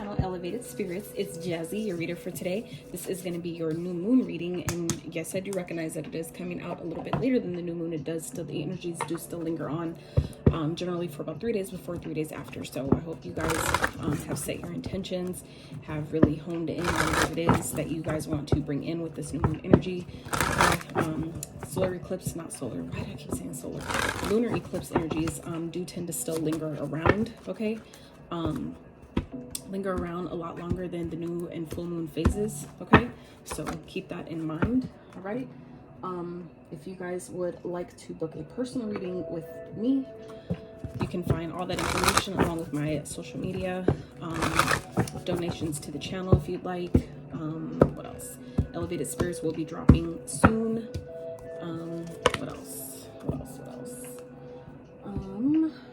channel Elevated Spirits. It's Jazi, your reader for today. This is going to be your new moon reading, and yes, I do recognize that it is coming out a little bit later than the new moon. It does still, the energies do still linger on, generally for about 3 days before, 3 days after. So I hope you guys have set your intentions, have really honed in on what it is that you guys want to bring in with this new moon energy. Solar eclipse, not solar, why do I keep saying solar? Lunar eclipse energies do tend to still linger around, okay? Linger around a lot longer than the new and full moon phases, okay? So keep that in mind, all right? If you guys would like to book a personal reading with me, you can find all that information along with my social media, donations to the channel if you'd like. What else? Elevated Spirits will be dropping soon. What else?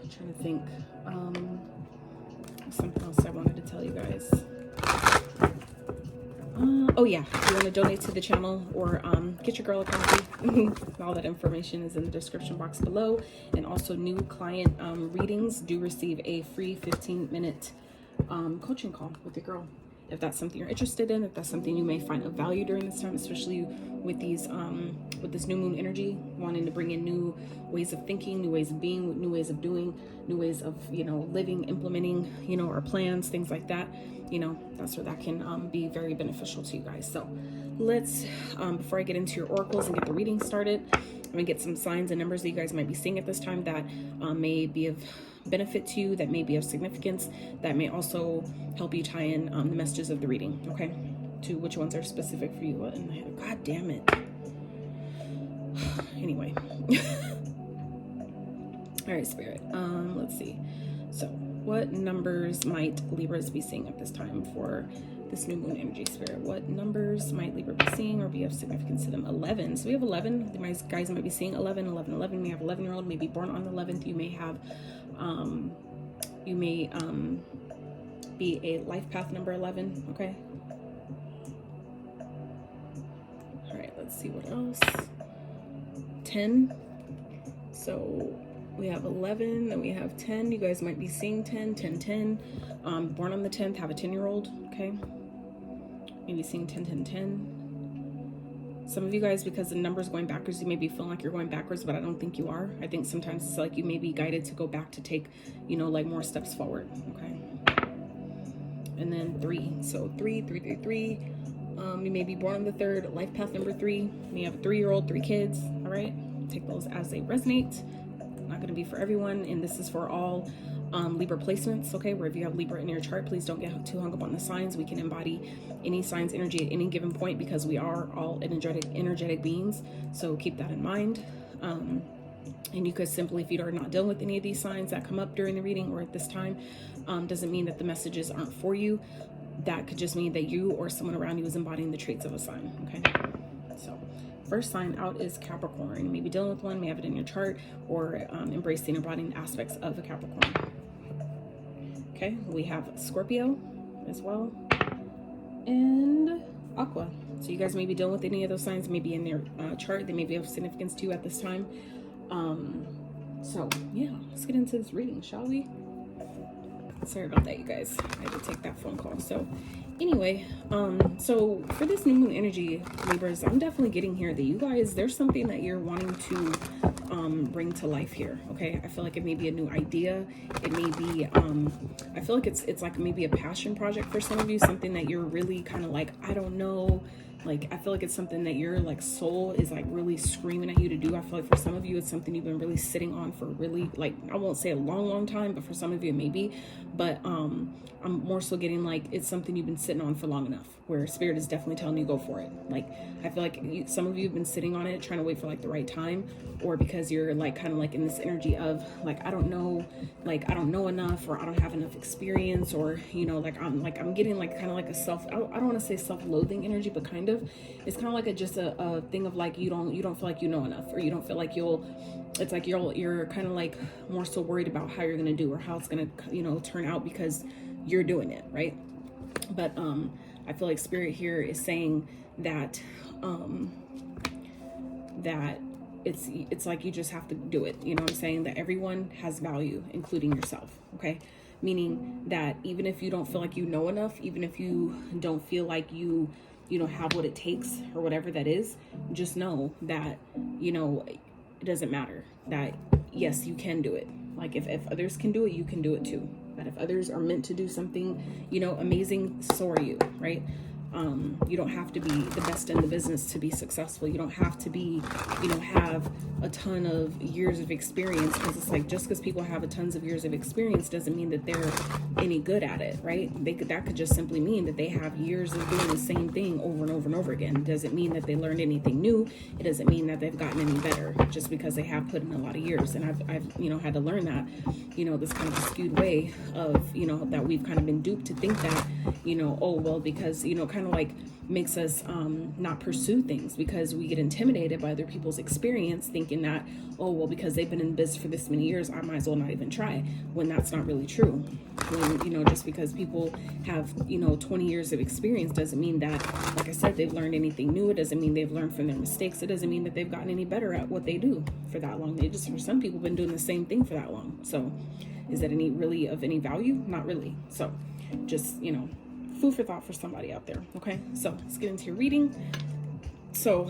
Trying to think. Something else I wanted to tell you guys. Oh yeah, if you want to donate to the channel or get your girl a coffee, all that information is in the description box below. And also, new client readings do receive a free 15-minute coaching call with your girl. If that's something you're interested in, if that's something you may find of value during this time, especially with these with this new moon energy, wanting to bring in new ways of thinking, new ways of being, new ways of doing, new ways of, you know, living, implementing, you know, our plans, things like that, you know, that's where that can be very beneficial to you guys. So let's before I get into your oracles and get the reading started, I'm gonna get some signs and numbers that you guys might be seeing at this time that may be of benefit to you, that may be of significance, that may also help you tie in the messages of the reading, okay, to which ones are specific for you. What in the heck? God damn it. Anyway. All right, Spirit, let's see. So what numbers might Libras be seeing at this time for this new moon energy, Spirit? What numbers might Libra be seeing or be of significance to them? 11. So we have 11. My guys might be seeing 11, 11, 11. You may have 11-year-old, maybe born on the 11th. You may have, be a life path number 11. Okay. All right. Let's see what else. 10. So we have 11, then we have 10. You guys might be seeing 10, 10, 10. Born on the 10th, have a 10-year-old, okay? Maybe seeing 10, 10, 10. Some of you guys, because the number's going backwards, you may be feeling like you're going backwards, but I don't think you are. I think sometimes it's like you may be guided to go back to take, you know, like more steps forward, okay? And then 3. So 3, 3, 3, 3. You may be born on the 3rd, life path number 3. You may have a 3-year-old, 3 kids, all right? Take those as they resonate. Not going to be for everyone, and this is for all Libra placements, okay? Where if you have Libra in your chart, please don't get too hung up on the signs. We can embody any sign's energy at any given point because we are all energetic beings, so keep that in mind. And you could simply, if you are not dealing with any of these signs that come up during the reading or at this time, doesn't mean that the messages aren't for you. That could just mean that you or someone around you is embodying the traits of a sign, okay? So first sign out is Capricorn. You may be dealing with one, may have it in your chart, or embracing or embodying aspects of a Capricorn. Okay, we have Scorpio as well, and Aqua. So you guys may be dealing with any of those signs, maybe in their chart. They may be of significance to you at this time. So yeah, let's get into this reading, shall we? Sorry about that, you guys. I had to take that phone call. So anyway, so for this new moon energy, Libras, I'm definitely getting here that you guys, there's something that you're wanting to bring to life here, okay? I feel like it may be a new idea. It may be, I feel like it's like maybe a passion project for some of you, something that you're really kind of like, I don't know, like I feel like it's something that your like soul is like really screaming at you to do. I feel like for some of you it's something you've been really sitting on for really, like, I won't say a long time, but for some of you it may be. But I'm more so getting like it's something you've been sitting on for long enough where Spirit is definitely telling you go for it. Like I feel like some of you have been sitting on it trying to wait for like the right time, or because you're like kind of like in this energy of like I don't know, like I don't know enough, or I don't have enough experience, or you know, like I'm getting like kind of like a self, I don't want to say self-loathing energy, but kind of it's kind of like just a thing of like you don't feel like you know enough, or you don't feel like it's like you're kind of like more so worried about how you're gonna do or how it's gonna, you know, turn out because you're doing it right. But I feel like Spirit here is saying that that it's like you just have to do it, you know what I'm saying, that everyone has value, including yourself, okay? meaning that even if you don't feel like you know enough, even if you don't feel like you know, have what it takes or whatever that is, just know that, you know, it doesn't matter, that yes, you can do it. Like if others can do it, you can do it too. That if others are meant to do something, you know, amazing, so are you, right? You don't have to be the best in the business to be successful. You don't have to be, you know, have a ton of years of experience, because it's like, just because people have tons of years of experience doesn't mean that they're any good at it, right? That could just simply mean that they have years of doing the same thing over and over and over again. It doesn't mean that they learned anything new. It doesn't mean that they've gotten any better just because they have put in a lot of years. And I've you know, had to learn that, you know, this kind of skewed way of, you know, that we've kind of been duped to think that, you know, oh, well, because, you know, kind of like makes us not pursue things, because we get intimidated by other people's experience, thinking that, oh, well, because they've been in business for this many years, I might as well not even try, when that's not really true. When, you know, just because people have, you know, 20 years of experience doesn't mean that, like I said, they've learned anything new. It doesn't mean they've learned from their mistakes. It doesn't mean that they've gotten any better at what they do for that long. They just, for some people, been doing the same thing for that long. So is that really of any value? Not really. So just, you know, food for thought for somebody out there. Okay, so let's get into your reading. So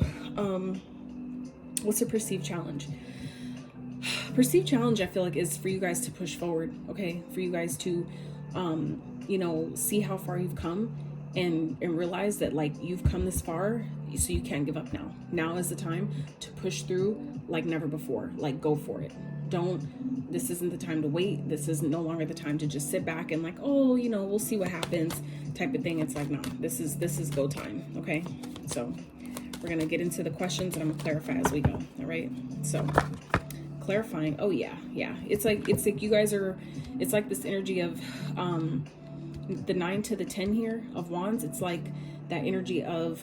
what's a perceived challenge? Perceived challenge, I feel like, is for you guys to push forward. Okay, for you guys to you know, see how far you've come, and realize that, like, you've come this far, so you can't give up now. Now is the time to push through like never before. Like, go for it. This isn't the time to wait. This is no longer the time to just sit back and like, oh, you know, we'll see what happens type of thing. It's like, no, this is go time. Okay, so we're gonna get into the questions and I'm gonna clarify as we go. All right, so clarifying. Oh yeah, it's like you guys are, it's like this energy of the 9 to the 10 here of wands. It's like that energy of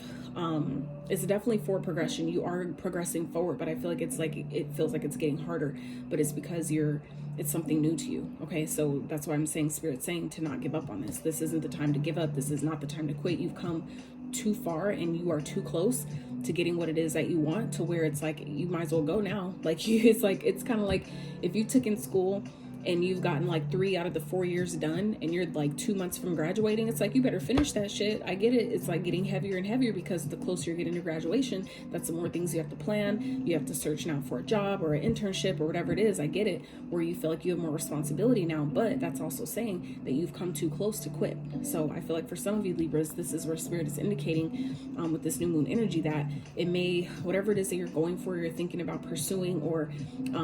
it's definitely forward progression. You are progressing forward, but I feel like it's like, it feels like it's getting harder, but it's because it's something new to you. Okay, so that's why I'm saying, Spirit's saying to not give up on this. This isn't the time to give up. This is not the time to quit. You've come too far and you are too close to getting what it is that you want, to where it's like, you might as well go now. Like, it's like, it's kind of like if you took in school and you've gotten like 3 out of the 4 years done and you're like 2 months from graduating, it's like, you better finish that shit. I get it. It's like getting heavier and heavier, because the closer you're getting to graduation, that's the more things you have to plan. You have to search now for a job or an internship or whatever it is. I get it, where you feel like you have more responsibility now, but that's also saying that you've come too close to quit. So I feel like for some of you Libras, this is where Spirit is indicating with this new moon energy, that it may, whatever it is that you're going for, you're thinking about pursuing or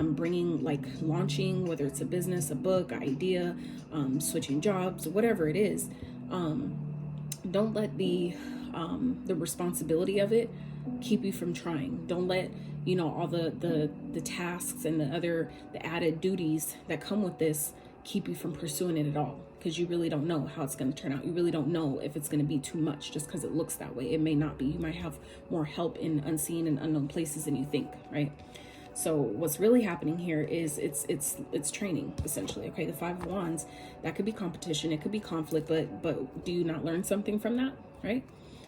bringing, like launching, whether it's a business, a book, idea, switching jobs, whatever it is, don't let the responsibility of it keep you from trying. Don't let, you know, all the tasks and the added duties that come with this keep you from pursuing it at all, because you really don't know how it's going to turn out. You really don't know if it's going to be too much just because it looks that way. It may not be. You might have more help in unseen and unknown places than you think, right? So what's really happening here is it's training, essentially. Okay, the 5 of Wands, that could be competition, it could be conflict, but do you not learn something from that, right?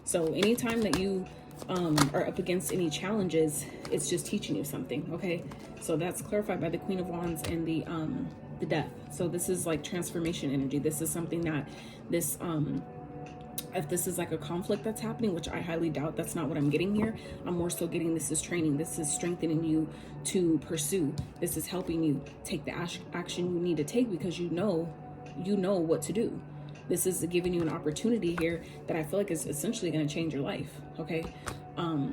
So anytime that you are up against any challenges, it's just teaching you something. Okay, so that's clarified by the Queen of Wands and the Death. So this is like transformation energy. This is something that this if this is like a conflict that's happening, which I highly doubt, that's not what I'm getting here. I'm more so getting this is training. This is strengthening you to pursue. This is helping you take the action you need to take, because you know what to do. This is giving you an opportunity here that I feel like is essentially going to change your life. Okay,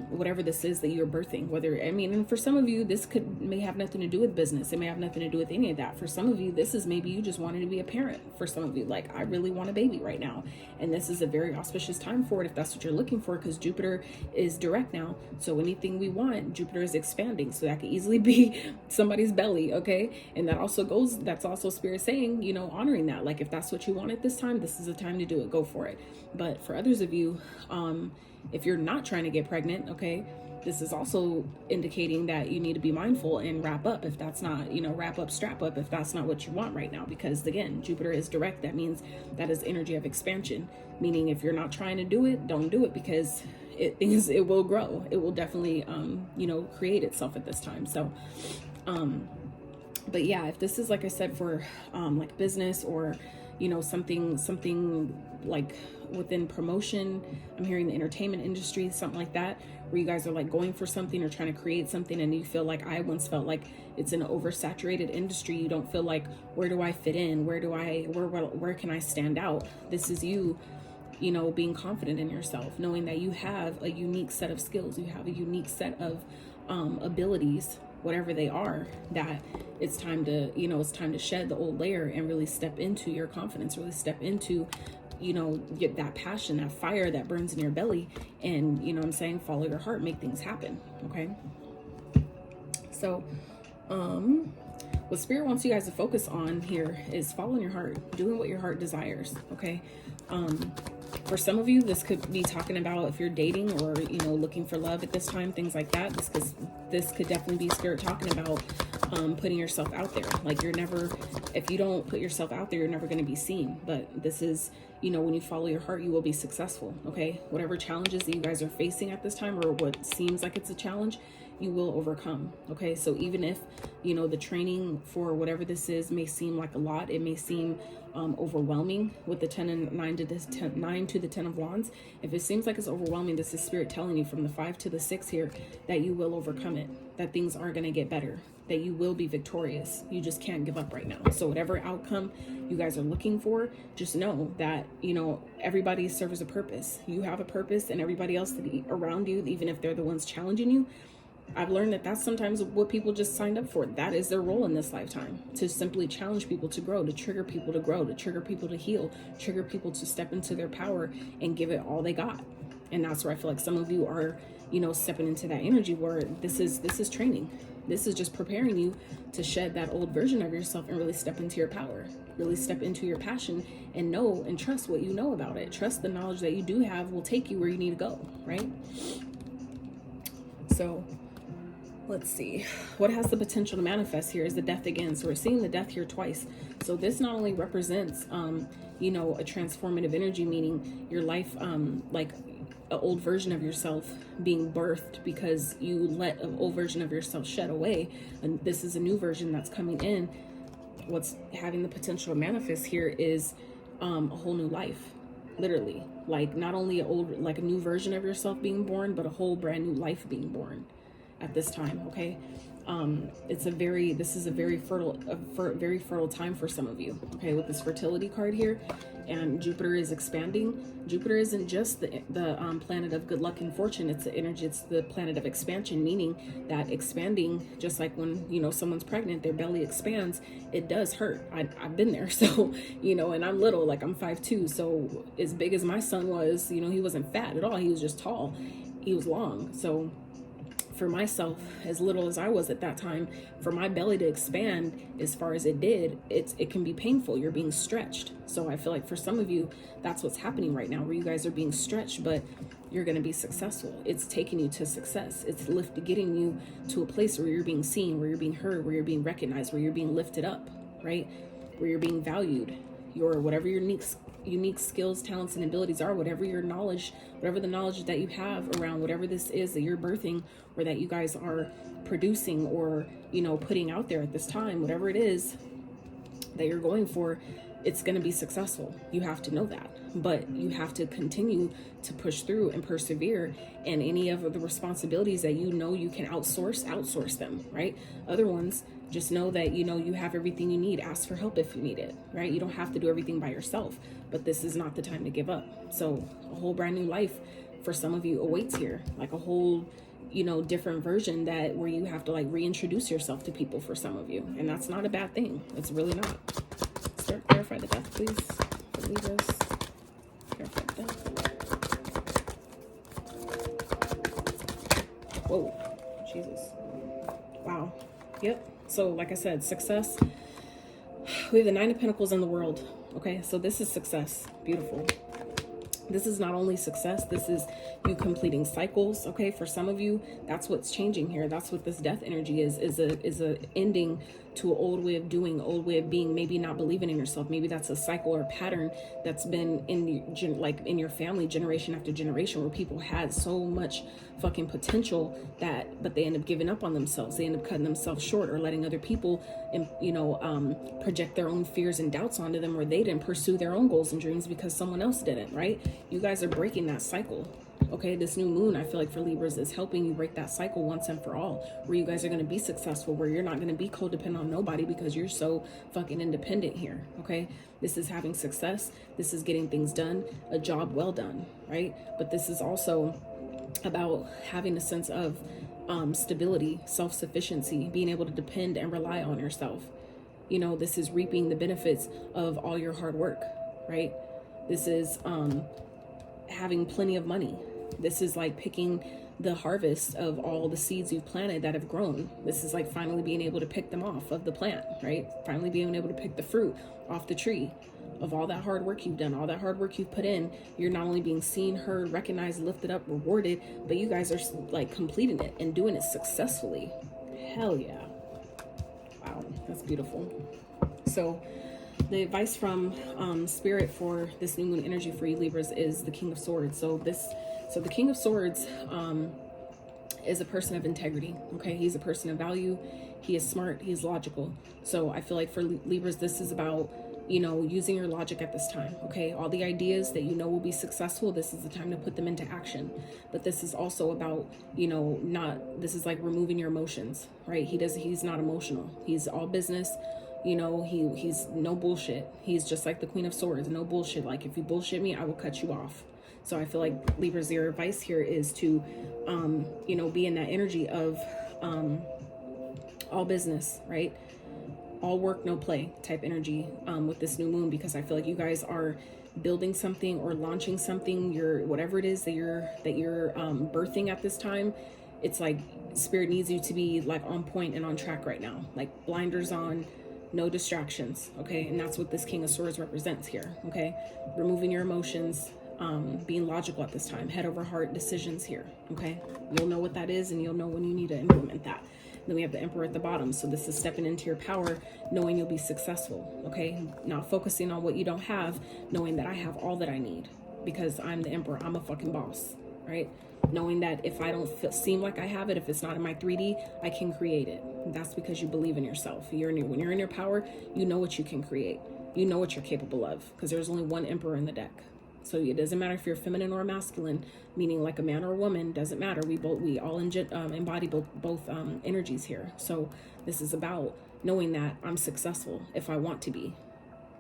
whatever this is that you're birthing, whether, I mean, and for some of you, this may have nothing to do with business. It may have nothing to do with any of that. For some of you, this is maybe you just wanted to be a parent. For some of you, like, I really want a baby right now. And this is a very auspicious time for it, if that's what you're looking for, because Jupiter is direct now. So anything we want, Jupiter is expanding. So that could easily be somebody's belly. Okay. And that also goes, that's also Spirit saying, you know, honoring that. Like, if that's what you want at this time, this is the time to do it. Go for it. But for others of you, if you're not trying to get pregnant, okay, this is also indicating that you need to be mindful and wrap up if that's not, you know, wrap up, strap up if that's not what you want right now. Because again, Jupiter is direct. That means that is energy of expansion, meaning if you're not trying to do it, don't do it, because it will grow. It will definitely, you know, create itself at this time. So, But yeah, if this is, like I said, for like business, or you know, something like within promotion, I'm hearing the entertainment industry, something like that, where you guys are like going for something or trying to create something, and you feel like, I once felt like it's an oversaturated industry. You don't feel like, where do I fit in? Where can I stand out? This is you, you know, being confident in yourself, knowing that you have a unique set of skills, you have a unique set of abilities, whatever they are, that it's time to, you know, it's time to shed the old layer and really step into your confidence, really step into, you know, get that passion, that fire that burns in your belly, and, you know what I'm saying, follow your heart, make things happen. Okay. So, what Spirit wants you guys to focus on here is following your heart, doing what your heart desires. Okay. For some of you, this could be talking about if you're dating, or, you know, looking for love at this time, things like that. This could definitely be Spirit talking about putting yourself out there. Like, you're never, if you don't put yourself out there, you're never going to be seen. But this is, you know, when you follow your heart, you will be successful. Okay. Whatever challenges that you guys are facing at this time, or what seems like it's a challenge, you will overcome. Okay. So even if, you know, the training for whatever this is may seem like a lot, it may seem overwhelming with the 10 and 9 to this 9 to the 10 of Wands. If it seems like it's overwhelming, this is Spirit telling you from the 5 to the 6 here that you will overcome it, that things are going to get better, that you will be victorious. You just can't give up right now. So whatever outcome you guys are looking for, just know that, you know, everybody serves a purpose. You have a purpose, and everybody else around you, even if they're the ones challenging you, I've learned that that's sometimes what people just signed up for. That is their role in this lifetime, to simply challenge people to grow, to trigger people to grow, to trigger people to heal, trigger people to step into their power and give it all they got. And that's where I feel like some of you are, you know, stepping into that energy where this is training. This is just preparing you to shed that old version of yourself and really step into your power, really step into your passion, and know and trust what you know about it. Trust the knowledge that you do have will take you where you need to go, right? So let's see, what has the potential to manifest here is the Death again. So we're seeing the Death here twice. So this not only represents, you know, a transformative energy, meaning your life, like an old version of yourself being birthed because you let an old version of yourself shed away. And this is a new version that's coming in. What's having the potential to manifest here is a whole new life, literally. Like, not only like a new version of yourself being born, but a whole brand new life being born at this time. Okay. This is a very fertile time for some of you. Okay. With this fertility card here, and Jupiter is expanding. Jupiter isn't just the planet of good luck and fortune. It's the energy. It's the planet of expansion, meaning that expanding, just like when, you know, someone's pregnant, their belly expands. It does hurt. I've been there. So, you know, and I'm little, like I'm 5'2". So as big as my son was, you know, he wasn't fat at all. He was just tall. He was long. So for myself, as little as I was at that time, for my belly to expand as far as it did, it can be painful. You're being stretched. So I feel like for some of you, that's what's happening right now, where you guys are being stretched, but you're going to be successful. It's taking you to success. It's getting you to a place where you're being seen, where you're being heard, where you're being recognized, where you're being lifted up, right? Where you're being valued. Whatever your unique skills, talents, and abilities are, whatever your knowledge, whatever the knowledge that you have around whatever this is that you're birthing, or that you guys are producing, or, you know, putting out there at this time, whatever it is that you're going for, it's going to be successful. You have to know that, but you have to continue to push through and persevere. And any of the responsibilities that you know you can outsource them, right? Other ones, just know that, you know, you have everything you need. Ask for help if you need it, right? You don't have to do everything by yourself, but this is not the time to give up. So a whole brand new life for some of you awaits here, like a whole, you know, different version where you have to like reintroduce yourself to people for some of you. And that's not a bad thing. It's really not. Start clarify the Death, please. For Libras. Clarify the Death. Whoa, Jesus. Wow. Yep. So like I said, success. We have the 9 of Pentacles in the World. Okay, so this is success. Beautiful. This is not only success, this is you completing cycles. Okay, for some of you, that's what's changing here. That's what this death energy is a ending to an old way of doing, old way of being, maybe not believing in yourself. Maybe that's a cycle or pattern that's been in your family generation after generation, where people had so much fucking potential but they end up giving up on themselves. They end up cutting themselves short, or letting other people, project their own fears and doubts onto them, where they didn't pursue their own goals and dreams because someone else didn't, right? You guys are breaking that cycle. Okay, this new moon, I feel like for Libras, is helping you break that cycle once and for all, where you guys are going to be successful, where you're not going to be codependent on nobody because you're so fucking independent here. Okay, this is having success. This is getting things done, a job well done, right? But this is also about having a sense of stability, self-sufficiency, being able to depend and rely on yourself. This is reaping the benefits of all your hard work, right? This is having plenty of money. This is like picking the harvest of all the seeds you've planted that have grown. This is like finally being able to pick them off of the plant, right? Finally being able to pick the fruit off the tree of all that hard work you've done, all that hard work you've put in. You're not only being seen, heard, recognized, lifted up, rewarded, but you guys are like completing it and doing it successfully. Hell yeah. Wow, that's beautiful. So the advice from Spirit for this new moon energy for you Libras is the King of Swords. So the King of Swords is a person of integrity. Okay, he's a person of value. He is smart. He is logical. So I feel like for Libras, this is about using your logic at this time. Okay, all the ideas that will be successful, this is the time to put them into action. But this is also about this is like removing your emotions, right? He's not emotional. He's all business. He's no bullshit. He's just like the Queen of Swords, no bullshit. Like, if you bullshit me, I will cut you off. So I feel like Libras, your advice here is to be in that energy of all business, right? All work, no play type energy with this new moon, because I feel like you guys are building something or launching something. Whatever it is that you're birthing at this time. It's like Spirit needs you to be like on point and on track right now, like blinders on, no distractions. Okay, and that's what this King of Swords represents here. Okay, removing your emotions, being logical at this time, head over heart decisions here. Okay, you'll know what that is, and you'll know when you need to implement that. Then we have the Emperor at the bottom. So this is stepping into your power, knowing you'll be successful. Okay, not focusing on what you don't have, knowing that I have all that I need because I'm the Emperor. I'm a fucking boss, right? Knowing that if I don't seem like I have it, if it's not in my 3D, I can create it. That's because you believe in yourself. When you're in your power, you know what you can create. You know what you're capable of, because there's only one Emperor in the deck. So it doesn't matter if you're feminine or masculine, meaning like a man or a woman, doesn't matter. We all embody both energies here. So this is about knowing that I'm successful if I want to be.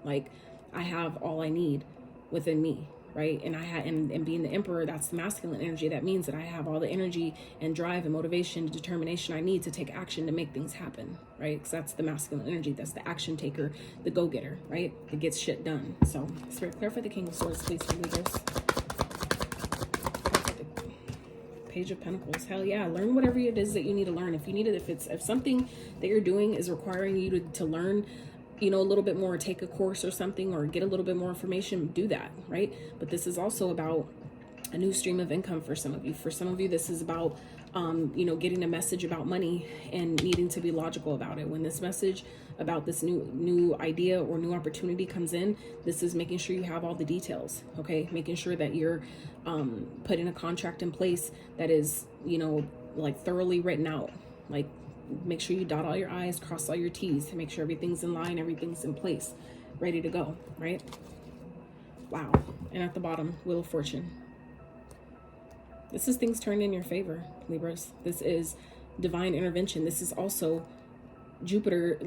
Like, I have all I need within me, right? And being the Emperor, that's the masculine energy. That means that I have all the energy and drive and motivation, determination I need to take action to make things happen, right? Because that's the masculine energy. That's the action taker, the go-getter, right? That gets shit done. So Spirit, clarify the King of Swords, please, for Libras. Page of Pentacles. Hell yeah, learn whatever it is that you need to learn. If something that you're doing is requiring you to learn a little bit more, take a course or something, or get a little bit more information, do that, right? But this is also about a new stream of income for some of you. For some of you, this is about getting a message about money and needing to be logical about it. When this message about this new idea or new opportunity comes in, this is making sure you have all the details. Okay, making sure that you're putting a contract in place that is like thoroughly written out. Like, make sure you dot all your I's, cross all your T's to make sure everything's in line, everything's in place, ready to go, right? Wow. And at the bottom, Wheel of Fortune. This is things turned in your favor, Libras. This is divine intervention. This is also Jupiter,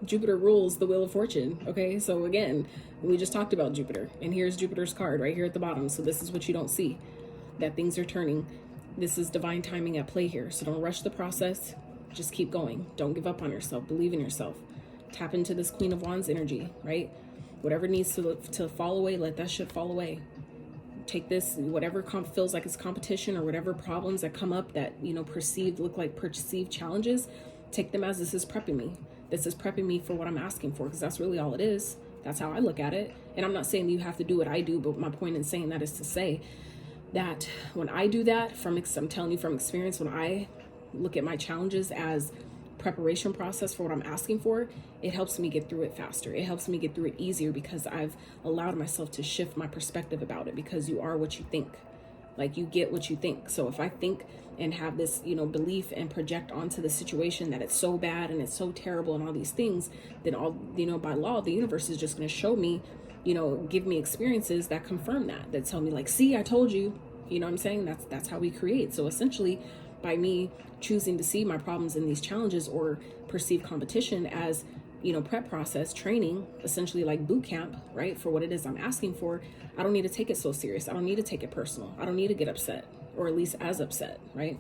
Jupiter rules the Wheel of Fortune. Okay, so again, we just talked about Jupiter, and here's Jupiter's card right here at the bottom. So this is what you don't see, that things are turning. This is divine timing at play here. So don't rush the process. Just keep going. Don't give up on yourself. Believe in yourself. Tap into this Queen of Wands energy, right? Whatever needs to fall away, let that shit fall away. Take this, whatever feels like it's competition, or whatever problems that come up that, look like perceived challenges, take them as this is prepping me. This is prepping me for what I'm asking for, because that's really all it is. That's how I look at it. And I'm not saying you have to do what I do, but my point in saying that is to say that when I do that, I'm telling you from experience, when I look at my challenges as preparation process for what I'm asking for, it helps me get through it faster. It helps me get through it easier because I've allowed myself to shift my perspective about it, because you are what you think. Like, you get what you think. So if I think and have this, belief and project onto the situation that it's so bad and it's so terrible and all these things, then by law, the universe is just going to show me, give me experiences that confirm that tell me like, see, I told you, you know what I'm saying? That's how we create. So essentially, by me choosing to see my problems in these challenges or perceive competition as, prep process, training, essentially like boot camp, right? For what it is I'm asking for, I don't need to take it so serious. I don't need to take it personal. I don't need to get upset, or at least as upset, right?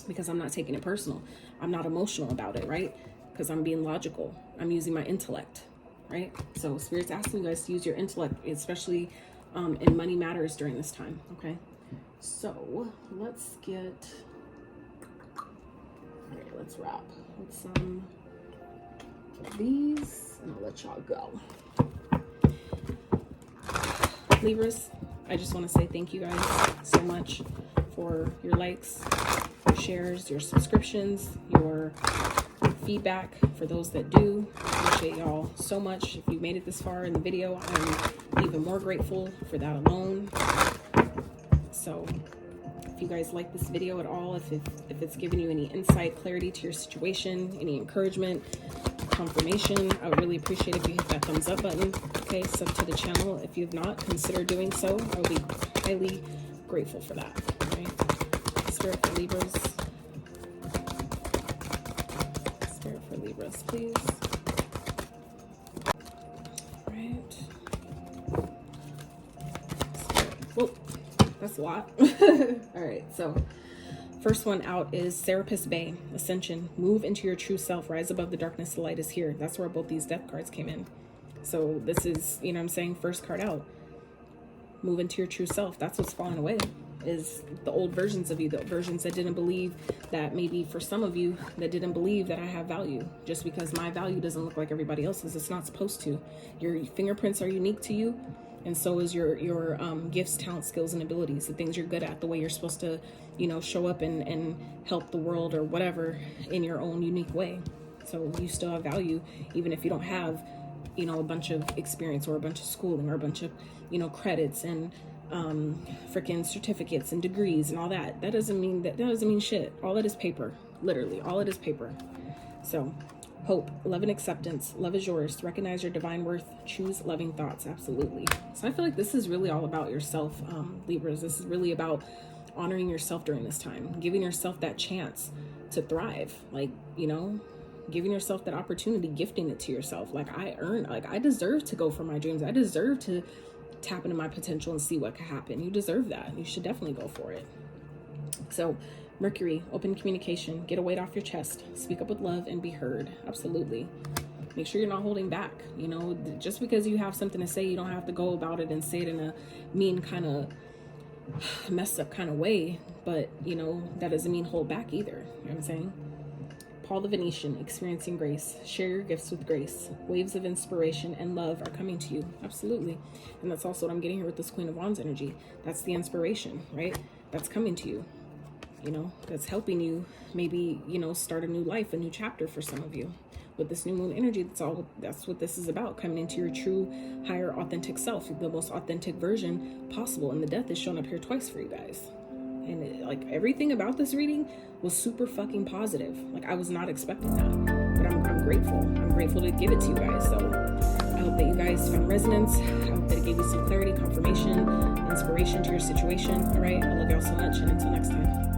Because I'm not taking it personal. I'm not emotional about it, right? Because I'm being logical. I'm using my intellect, right? So Spirit's asking you guys to use your intellect, especially in money matters during this time, okay? So let's wrap with some of these, and I'll let y'all go. Libras, I just want to say thank you guys so much for your likes, your shares, your subscriptions, your feedback. For those that do, appreciate y'all so much. If you made it this far in the video, I'm even more grateful for that alone. So if you guys like this video at all, if it's giving you any insight, clarity to your situation, any encouragement, confirmation, I would really appreciate if you hit that thumbs up button. Okay, sub to the channel if you've not, consider doing so. I would be highly grateful for that. Okay, Spirit for Libras. Spirit for Libras, please. All right. Whoa, that's a lot. All right, so first one out is Serapis Bay, Ascension. Move into your true self. Rise above the darkness. The light is here. That's where both these death cards came in. So this is, you know what I'm saying, first card out. Move into your true self. That's what's falling away, is the old versions of you, the versions that didn't believe that, maybe for some of you that didn't believe that I have value. Just because my value doesn't look like everybody else's, it's not supposed to. Your fingerprints are unique to you. And so is your gifts, talents, skills, and abilities, the things you're good at, the way you're supposed to, show up and help the world or whatever in your own unique way. So you still have value, even if you don't have, a bunch of experience or a bunch of schooling or a bunch of, credits and freaking certificates and degrees and all that. That doesn't mean shit. All that is paper, literally. All it is paper. So hope, love, and acceptance. Love is yours. Recognize your divine worth. Choose loving thoughts. Absolutely. So I feel like this is really all about yourself, Libras. This is really about honoring yourself during this time, giving yourself that chance to thrive. Like, giving yourself that opportunity, gifting it to yourself. Like, I deserve to go for my dreams. I deserve to tap into my potential and see what can happen. You deserve that. You should definitely go for it. So Mercury, open communication, get a weight off your chest, speak up with love, and be heard. Absolutely. Make sure you're not holding back. Just because you have something to say, you don't have to go about it and say it in a mean kind of messed up kind of way. But, that doesn't mean hold back either. You know what I'm saying? Paul the Venetian, experiencing grace. Share your gifts with grace. Waves of inspiration and love are coming to you. Absolutely. And that's also what I'm getting here with this Queen of Wands energy. That's the inspiration, right? That's coming to you. That's helping you maybe, start a new life, a new chapter for some of you. With this new moon energy, that's what this is about, coming into your true, higher, authentic self, the most authentic version possible. And the death is shown up here twice for you guys. And everything about this reading was super fucking positive. Like, I was not expecting that, but I'm grateful. I'm grateful to give it to you guys. So I hope that you guys found resonance. I hope that it gave you some clarity, confirmation, inspiration to your situation. All right. I love y'all so much. And until next time.